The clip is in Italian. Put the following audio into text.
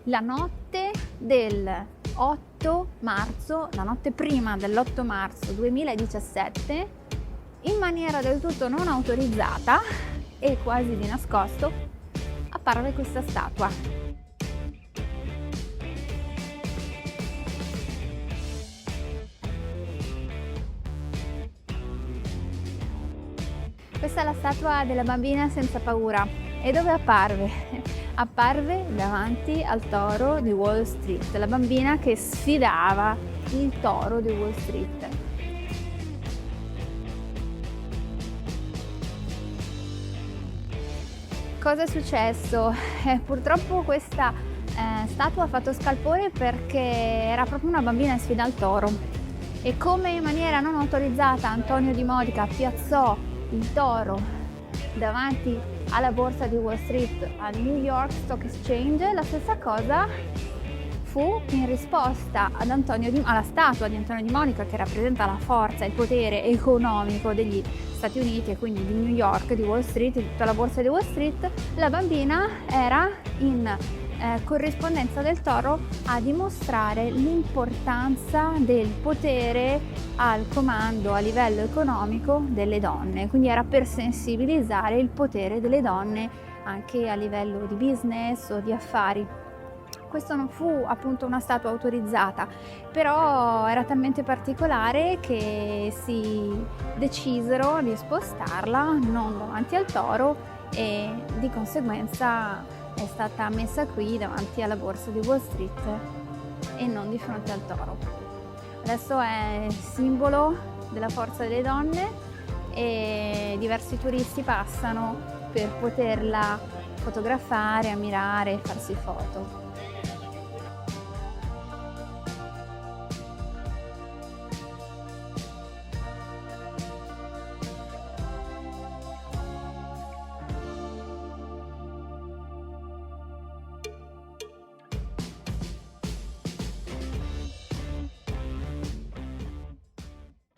la notte del 8 marzo, la notte prima dell'8 marzo 2017, in maniera del tutto non autorizzata e quasi di nascosto, apparve questa statua. Questa è la statua della bambina senza paura. E dove apparve? Apparve davanti al toro di Wall Street, la bambina che sfidava il toro di Wall Street. Cosa è successo? Purtroppo questa statua ha fatto scalpore perché era proprio una bambina in sfida al toro, e come in maniera non autorizzata Antonio Di Modica piazzò il toro davanti alla borsa di Wall Street al New York Stock Exchange, la stessa cosa fu in risposta alla statua di Antonio Di Modica, che rappresenta la forza e il potere economico degli Stati Uniti e quindi di New York, di Wall Street, di tutta la borsa di Wall Street. La bambina era in corrispondenza del toro a dimostrare l'importanza del potere al comando a livello economico delle donne, quindi era per sensibilizzare il potere delle donne anche a livello di business o di affari. Questo non fu appunto una statua autorizzata, però era talmente particolare che si decisero di spostarla non davanti al toro e di conseguenza è stata messa qui davanti alla borsa di Wall Street e non di fronte al toro. Adesso è simbolo della forza delle donne e diversi turisti passano per poterla fotografare, ammirare e farsi foto.